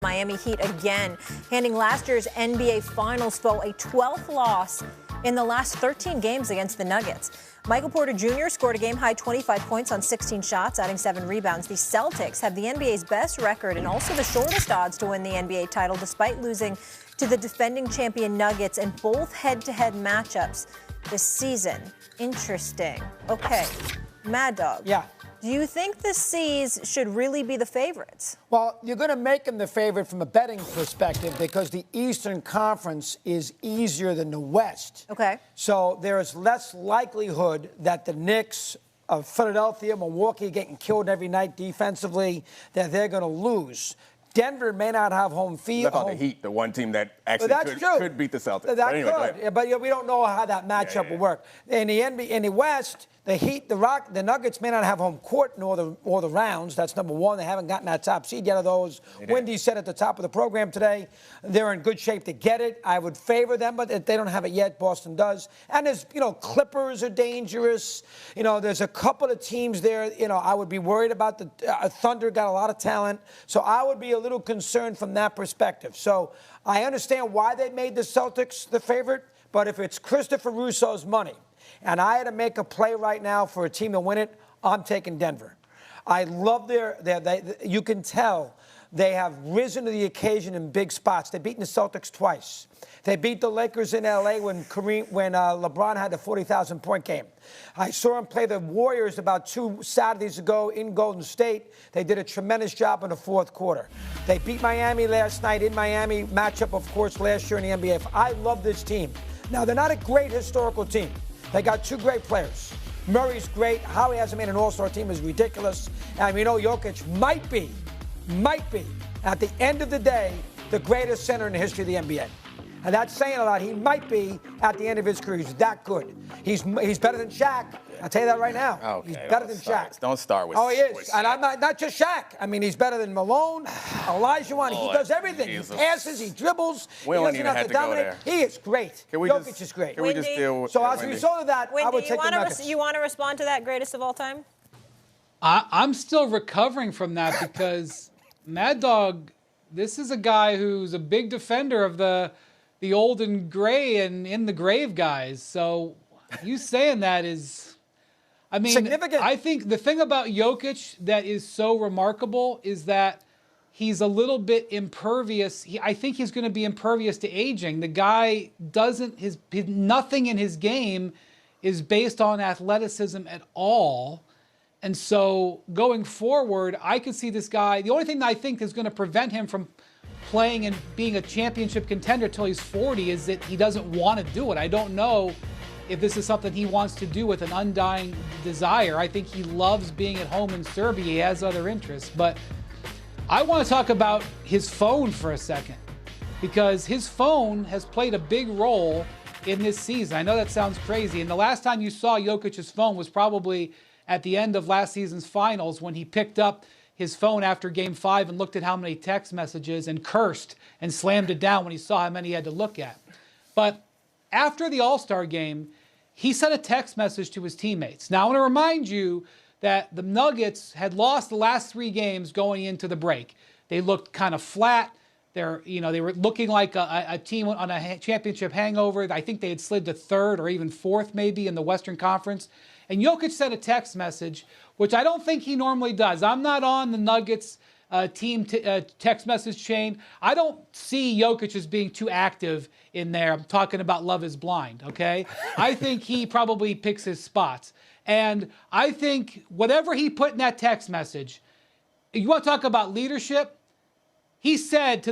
Miami Heat again, handing last year's NBA Finals foe a 12th loss in the last 13 games against the Nuggets. Michael Porter Jr. scored a game-high 25 points on 16 shots, adding 7 rebounds. The Celtics have the NBA's best record and also the shortest odds to win the NBA title, despite losing to the defending champion Nuggets in both head-to-head matchups this season. Interesting. Okay, Mad Dog. Yeah. Do you think the C's should really be the favorites? Well, you're going to make them the favorite from a betting perspective because the Eastern Conference is easier than the West. Okay. So there is less likelihood that the Knicks of Philadelphia, Milwaukee getting killed every night defensively, that they're going to lose. Denver may not have home field. Left out the Heat, the one team that actually could beat the Celtics. That could, but we don't know how that matchup will work. In the NBA, in the West, the Heat, the Nuggets may not have home court nor the rounds. That's number one. They haven't gotten that top seed yet of those. Wendy said at the top of the program today, they're in good shape to get it. I would favor them, but if they don't have it yet, Boston does. And there's, Clippers are dangerous. There's a couple of teams there. I would be worried about the Thunder. Got a lot of talent, so I would be a little concerned from that perspective. So I understand why they made the Celtics the favorite, but if it's Christopher Russo's money, and I had to make a play right now for a team to win it, I'm taking Denver. I love you can tell they have risen to the occasion in big spots. They've beaten the Celtics twice. They beat the Lakers in L.A. when LeBron had the 40,000-point game. I saw him play the Warriors about 2 Saturdays ago in Golden State. They did a tremendous job in the fourth quarter. They beat Miami last night in Miami, matchup, of course, last year in the NBA. I love this team. Now, they're not a great historical team. They got 2 great players. Murray's great. How he hasn't made an all-star team is ridiculous. And we know Jokic might be, at the end of the day, the greatest center in the history of the NBA. And that's saying a lot. He might be at the end of his career. He's that good. He's better than Shaq. I'll tell you that right now. Okay, he's better than Shaq. Don't start with Oh, he is. Shaq. And I'm not just Shaq. I mean, he's better than Malone, Olajuwon. He does everything. Jesus. He passes, he dribbles. We don't even have to go dominate. there. He is great. Jokic is great. Can we just deal with So as a result of that, I would take the Nuggets. You want to respond to that greatest of all time? I'm still recovering from that because Mad Dog, this is a guy who's a big defender of the old and gray and in the grave guys. So you saying that is, I mean, significant. I think the thing about Jokic that is so remarkable is that he's a little bit impervious. I think he's going to be impervious to aging. The guy doesn't, nothing in his game is based on athleticism at all. And so going forward, I could see this guy. The only thing that I think is going to prevent him from playing and being a championship contender till he's 40 is that he doesn't want to do it. I don't know if this is something he wants to do with an undying desire. I think he loves being at home in Serbia. He has other interests. But I want to talk about his phone for a second because his phone has played a big role in this season. I know that sounds crazy. And the last time you saw Jokic's phone was probably at the end of last season's finals when he picked up his phone after Game 5 and looked at how many text messages and cursed and slammed it down when he saw how many he had to look at. But after the All-Star game, he sent a text message to his teammates. Now, I want to remind you that the Nuggets had lost the last 3 games going into the break. They looked kind of flat. They were looking like a team on a championship hangover. I think they had slid to 3rd or even 4th maybe in the Western Conference. And Jokic sent a text message, which I don't think he normally does. I'm not on the Nuggets team text message chain. I don't see Jokic as being too active in there. I'm talking about Love is Blind, okay? I think he probably picks his spots. And I think whatever he put in that text message, you want to talk about leadership? He said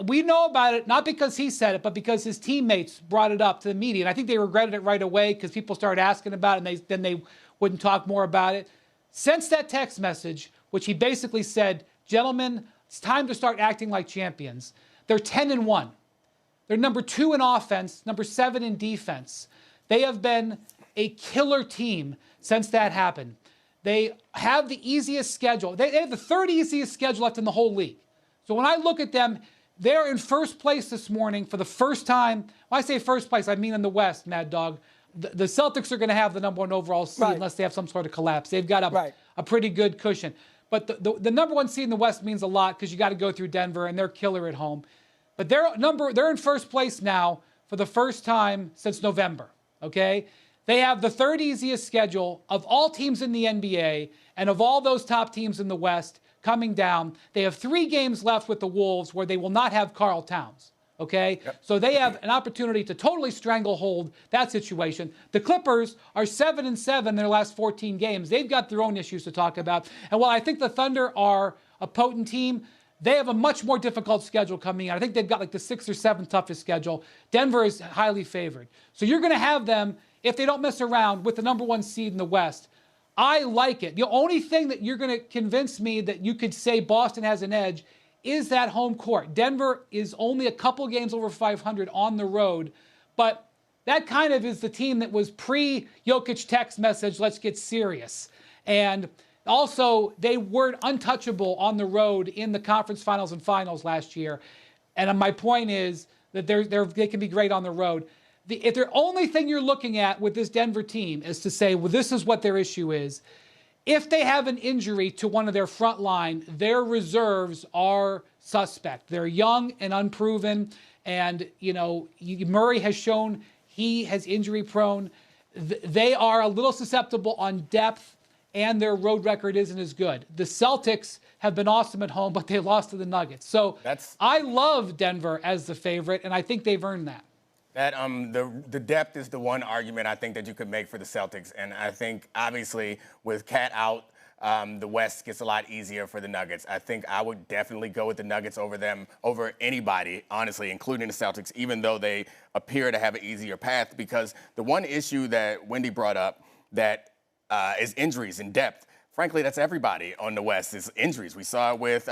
we know about it, not because he said it, but because his teammates brought it up to the media. And I think they regretted it right away because people started asking about it and then they wouldn't talk more about it. Since that text message, which he basically said, gentlemen, it's time to start acting like champions. They're 10-1. They're number 2 in offense, number 7 in defense. They have been a killer team since that happened. They have the easiest schedule. They have the 3rd easiest schedule left in the whole league. So when I look at them, they're in first place this morning for the first time. When I say first place, I mean in the West, Mad Dog. The Celtics are going to have the number 1 overall seed unless they have some sort of collapse. They've got a pretty good cushion. But the number one seed in the West means a lot because you got to go through Denver, and they're killer at home. But they're in first place now for the first time since November, okay? They have the third easiest schedule of all teams in the NBA and of all those top teams in the West coming down. They have 3 games left with the Wolves where they will not have Karl Towns, okay? Yep. So they have an opportunity to totally stranglehold that situation. The Clippers are 7-7 in their last 14 games. They've got their own issues to talk about. And while I think the Thunder are a potent team, they have a much more difficult schedule coming in. I think they've got like the 6th or 7th toughest schedule. Denver is highly favored. So you're going to have them, if they don't mess around, with the number one seed in the West. I like it. The only thing that you're going to convince me that you could say Boston has an edge is that home court. Denver is only a couple games over 500 on the road, but that kind of is the team that was pre-Jokic text message, let's get serious. And also, they weren't untouchable on the road in the conference finals and finals last year. And my point is that they can be great on the road. If the only thing you're looking at with this Denver team is to say, well, this is what their issue is, if they have an injury to one of their front line, their reserves are suspect. They're young and unproven. And, Murray has shown he has injury prone. They are a little susceptible on depth, and their road record isn't as good. The Celtics have been awesome at home, but they lost to the Nuggets. So I love Denver as the favorite, and I think they've earned that. That the depth is the one argument I think that you could make for the Celtics. And I think, obviously, with Cat out, the West gets a lot easier for the Nuggets. I think I would definitely go with the Nuggets over anybody, honestly, including the Celtics, even though they appear to have an easier path. Because the one issue that Wendy brought up that is injuries and depth. Frankly, that's everybody on the West is injuries. We saw it with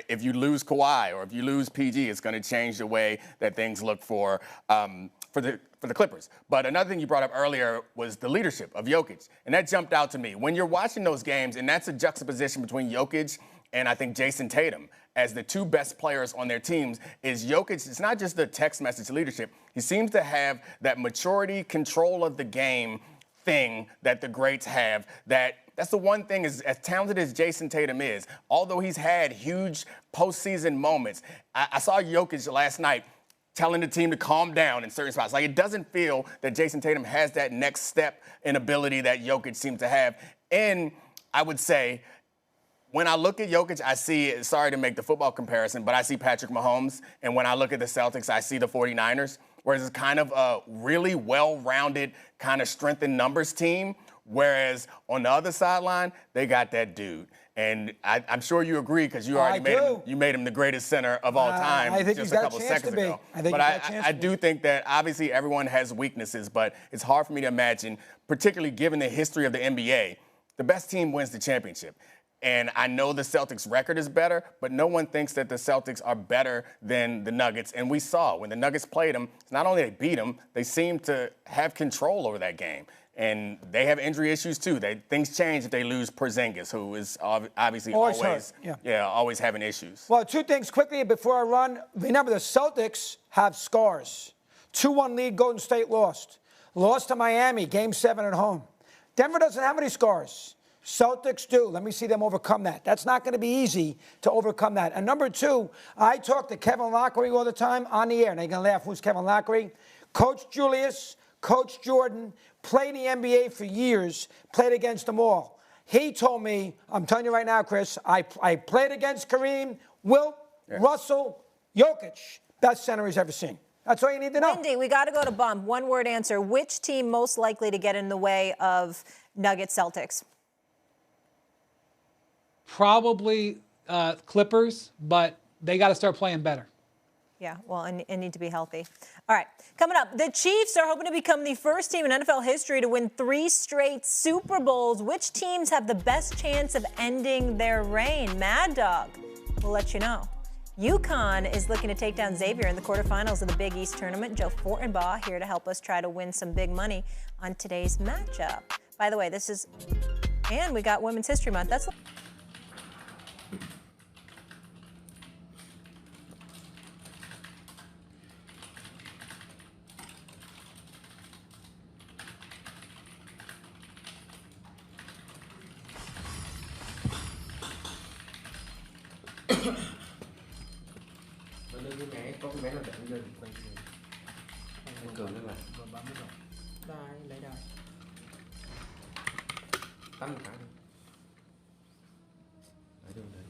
if you lose Kawhi or if you lose PG, it's going to change the way that things look for the Clippers. But another thing you brought up earlier was the leadership of Jokic, and that jumped out to me. When you're watching those games, and that's a juxtaposition between Jokic and I think Jason Tatum as the 2 best players on their teams, is Jokic. It's not just the text message leadership. He seems to have that maturity, control of the game thing that the greats have. That's the one thing, is as talented as Jason Tatum is, although he's had huge postseason moments. I saw Jokic last night telling the team to calm down in certain spots. Like, it doesn't feel that Jason Tatum has that next step in ability that Jokic seems to have. And I would say, when I look at Jokic, I see, sorry to make the football comparison, but I see Patrick Mahomes. And when I look at the Celtics, I see the 49ers, whereas it's kind of a really well-rounded, kind of strength in numbers team. Whereas on the other sideline, they got that dude. And I'm sure you agree, because you already made him the greatest center of all time just a couple seconds ago. But I do think that obviously everyone has weaknesses, but it's hard for me to imagine, particularly given the history of the NBA, the best team wins the championship. And I know the Celtics' record is better, but no one thinks that the Celtics are better than the Nuggets. And we saw when the Nuggets played them, not only they beat them, they seemed to have control over that game. And they have injury issues, too. Things change if they lose Porzingis, who is obviously always having issues. Well, 2 things quickly before I run. Remember, the Celtics have scars. 2-1 lead, Golden State lost. Lost to Miami, Game 7 at home. Denver doesn't have any scars. Celtics do. Let me see them overcome that. That's not going to be easy to overcome that. And number 2, I talk to Kevin Lockery all the time on the air. And they're going to laugh, who's Kevin Lockery? Coach Julius, Coach Jordan, played the NBA for years, played against them all. He told me, I'm telling you right now, Chris, I played against Kareem, Wilt, Russell, Jokic. Best center he's ever seen. That's all you need to know. Wendy, we got to go to Bump. One-word answer. Which team most likely to get in the way of Nuggets Celtics? Probably Clippers, but they got to start playing better. Yeah, well, and need to be healthy. All right, coming up, the Chiefs are hoping to become the first team in NFL history to win 3 straight Super Bowls. Which teams have the best chance of ending their reign? Mad Dog will let you know. UConn is looking to take down Xavier in the quarterfinals of the Big East tournament. Joe Fortenbaugh here to help us try to win some big money on today's matchup. By the way, and we got Women's History Month. That's lên cái máy, có cái máy nào để lên quay cường lên lại. Vừa bấm rồi. Đây, lấy đây. Tắt một cái thôi. Đấy được đấy.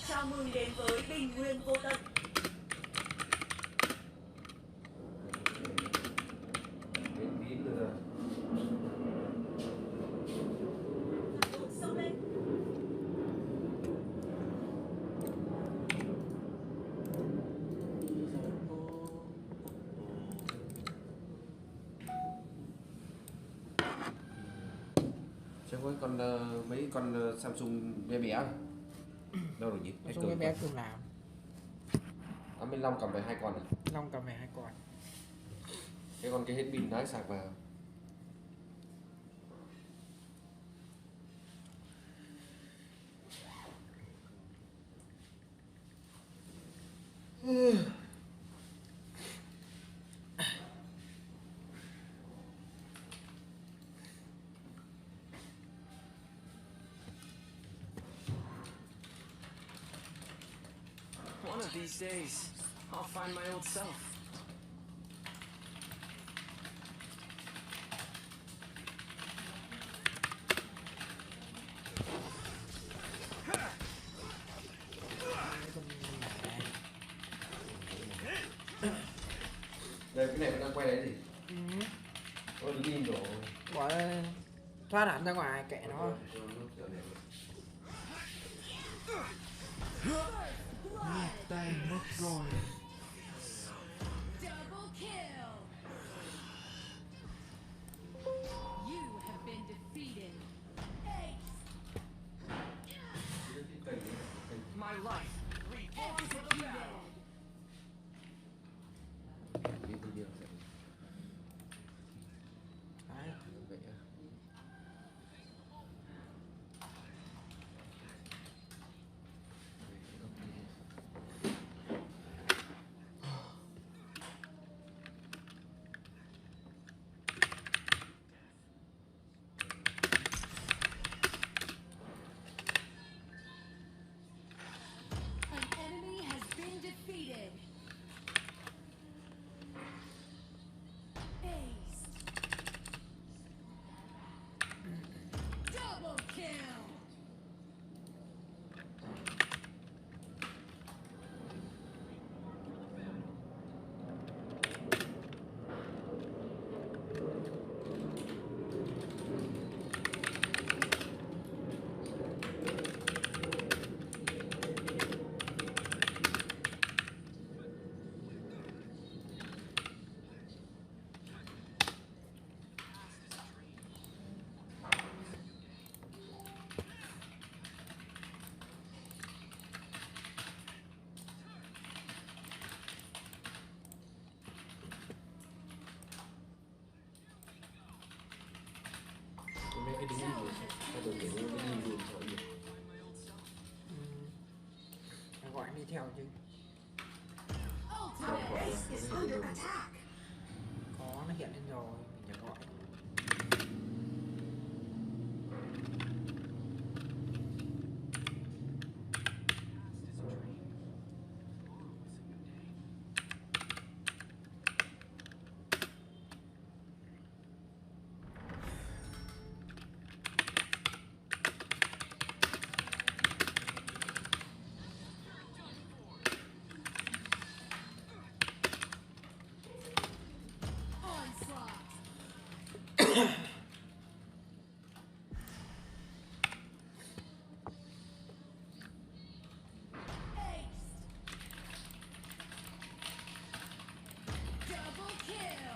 Chào mừng đến với Bình Nguyên Vô Tận. Chứ có con mấy con Samsung bé bé à? Đâu rồi nhỉ? Samsung bé bé cùng làm. Bên Long cầm về 2 con à? Long cầm về 2 con. Cái hết pin lái sạc vào. One of these days, I'll find my old self. Đây cái này đang quay đấy gì? Ôi pin đổ. Bỏ thoát hẳn ra ngoài kệ nó. Tay mất rồi. Double kill. You have been defeated. Ace. My life. Executed. Đấy. Vậy à? An enemy has been defeated. Ace. Double kill. Mấy cái đứng gì rồi? Tôi tưởng cái đi đường sợ gì? Gọi anh đi theo chứ. Ultimate Ace is under attack. Có nó hiện lên rồi, mình chỉ gọi. Onslaught. Double kill.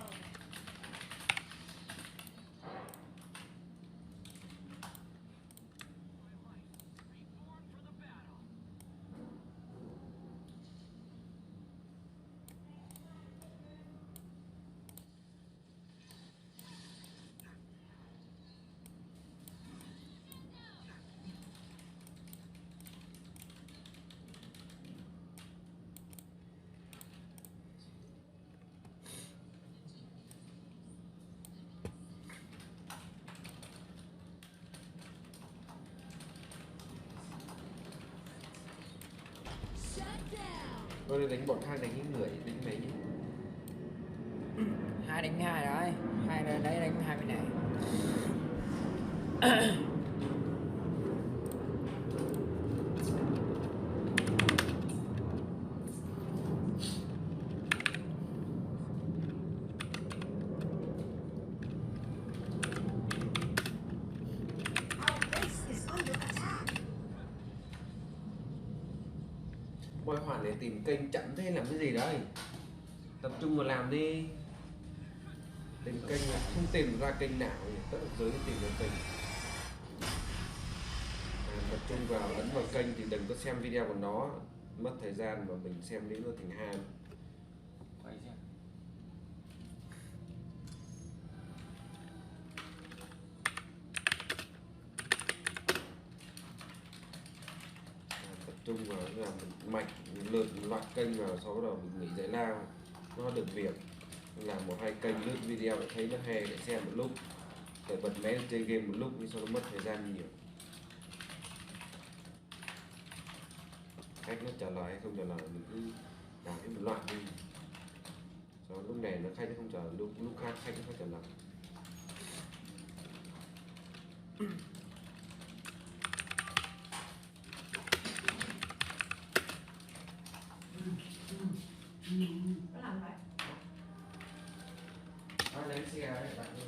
Tôi đánh bọn hai đánh cái người đánh mấy nhỉ? 2 đánh 2 đấy. Hai đấy đánh hai bên này. Mọi khoản để tìm kênh chậm thế làm cái gì đấy? Tập trung vào làm đi. Tìm kênh là không tìm ra kênh nào thì tất cả giới tìm ra kênh. Tập trung vào ấn vào kênh thì đừng có xem video của nó mất thời gian mà mình xem đến nó thành ham. Tập trung vào là mình mạnh lượt loạt kênh vào, sau đó mình nghỉ giải lao nó được việc, làm một hai kênh lướt video để thấy nó hay để xem một lúc, để bật máy chơi game một lúc nhưng sau đó mất thời gian nhiều. Khách nó trả lời hay không trả lời mình cứ làm cái một loạt đi, sau lúc này nó khách nó không trả lời, lúc khác khách nó phải trả lời. Lấy xe đấy bạn ơi.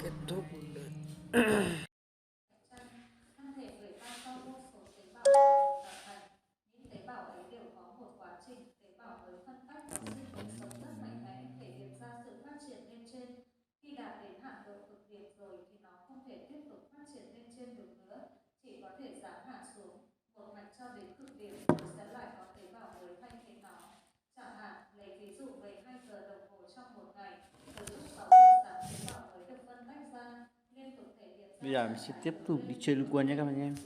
Kết thúc. Thân thể người ta do vô số tế bào tạo thành. Những tế bào ấy đều có một quá trình tế bào mới phân tách và sinh vật sống rất mạnh mẽ, thể hiện ra sự phát triển lên trên. Khi đạt đến hạn độ cực điểm rồi thì nó không thể tiếp tục phát triển lên trên được nữa, chỉ có thể giảm hạ xuống một mạch cho đến cực điểm rồi sẽ lại có tế bào mới thay thế nó. Chẳng hạn, lấy ví dụ về 2 giờ đồng hồ trong một ngày, từ lúc 6 giờ sáng tế bào mới được phân tách ra, liên tục thể hiện ra. Bây giờ mình sẽ tiếp tục đi chơi liên quân nhé các bạn em.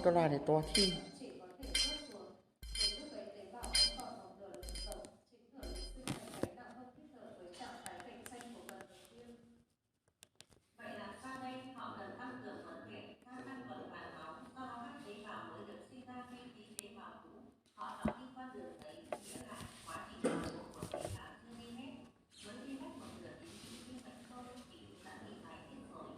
Cái loài này to thế. Vậy là sau đây họ cần tăng cường vấn đề gia tăng tuần hoàn máu, do đó các tế bào mới được sinh ra thay thế tế bào cũ. Họ chọn đi con đường ấy, nghĩa là quá trình toàn bộ của tế bào chưa đi hết. Mới đi hết một nửa thì sinh mệnh không chỉ đã bị bài tiết rồi.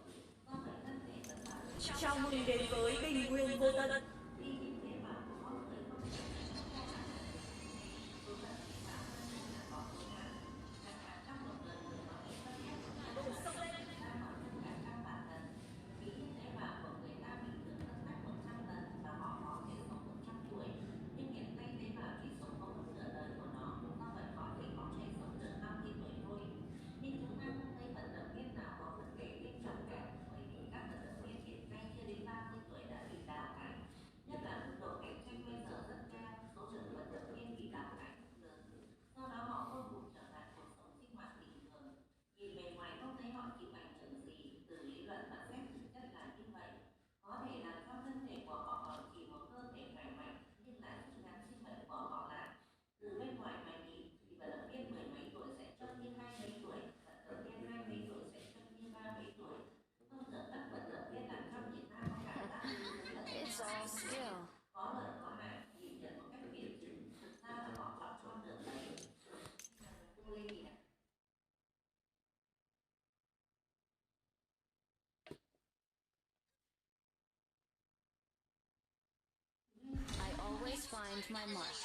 Do vậy thân thể vẫn là Chào mừng đến với Bình Nguyên Vô Tận. đi những tế bào của con người không thể số lượng tế bào hơn là có số hạn. Chẳng hạn trong một lần người có thể phân tích ra mọi tất cả các bản lần. Ví như tế bào của người ta bình thường phân tách 100 lần và họ có thể sống 100 tuổi, nhưng hiện nay tế bào chỉ sống có một nửa đời của nó, do vậy có thể sống được 50 tuổi thôi. Nhưng chúng ta không thấy vận động viên nào có vấn đề nghiêm trọng cả, bởi vì các vận động viên hiện nay chưa đến 30 tuổi đã bị đào thải. Nhất là mức độ cạnh tranh bây giờ rất cao, số lượng vận động viên bị đào thải rất lớn. Do đó họ không đủ trở lại cuộc sống sinh hoạt bình thường. Nhìn bề ngoài không thấy họ chịu ảnh hưởng gì, từ lý luận mà xét thực chất là như vậy. Có thể làm cho thân thể của họ còn chỉ một cơ thể khỏe mạnh, nhưng lại rút ngắn sinh mệnh của họ lại. Từ bên ngoài mà nhìn thì vận động viên 10 mấy tuổi sẽ trông như 20 mấy tuổi, vận động viên 20 mấy tuổi sẽ trông như 30 mấy tuổi. Không tưởng các vận động viên làm trong Việt Nam có cảm giác như thế là có lợi có hại, nhìn nhận một cách biện chứng, thực ra là họ chọn con đường đấy. Cô Lê gì ạ? I always find my mark.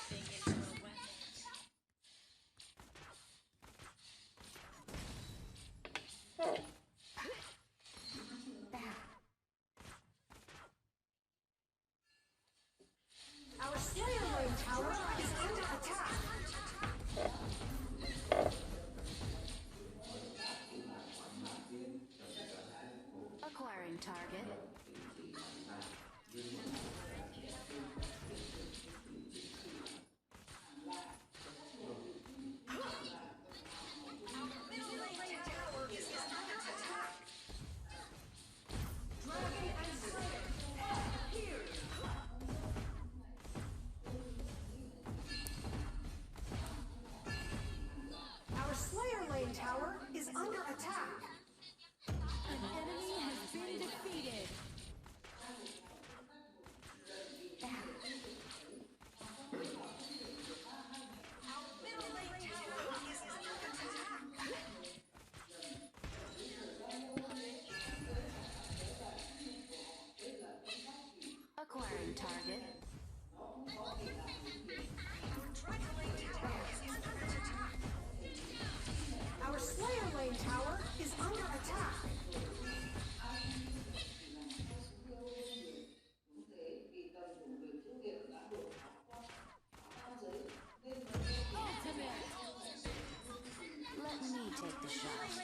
Our stereo tower is under attack. Acquiring target. the shot.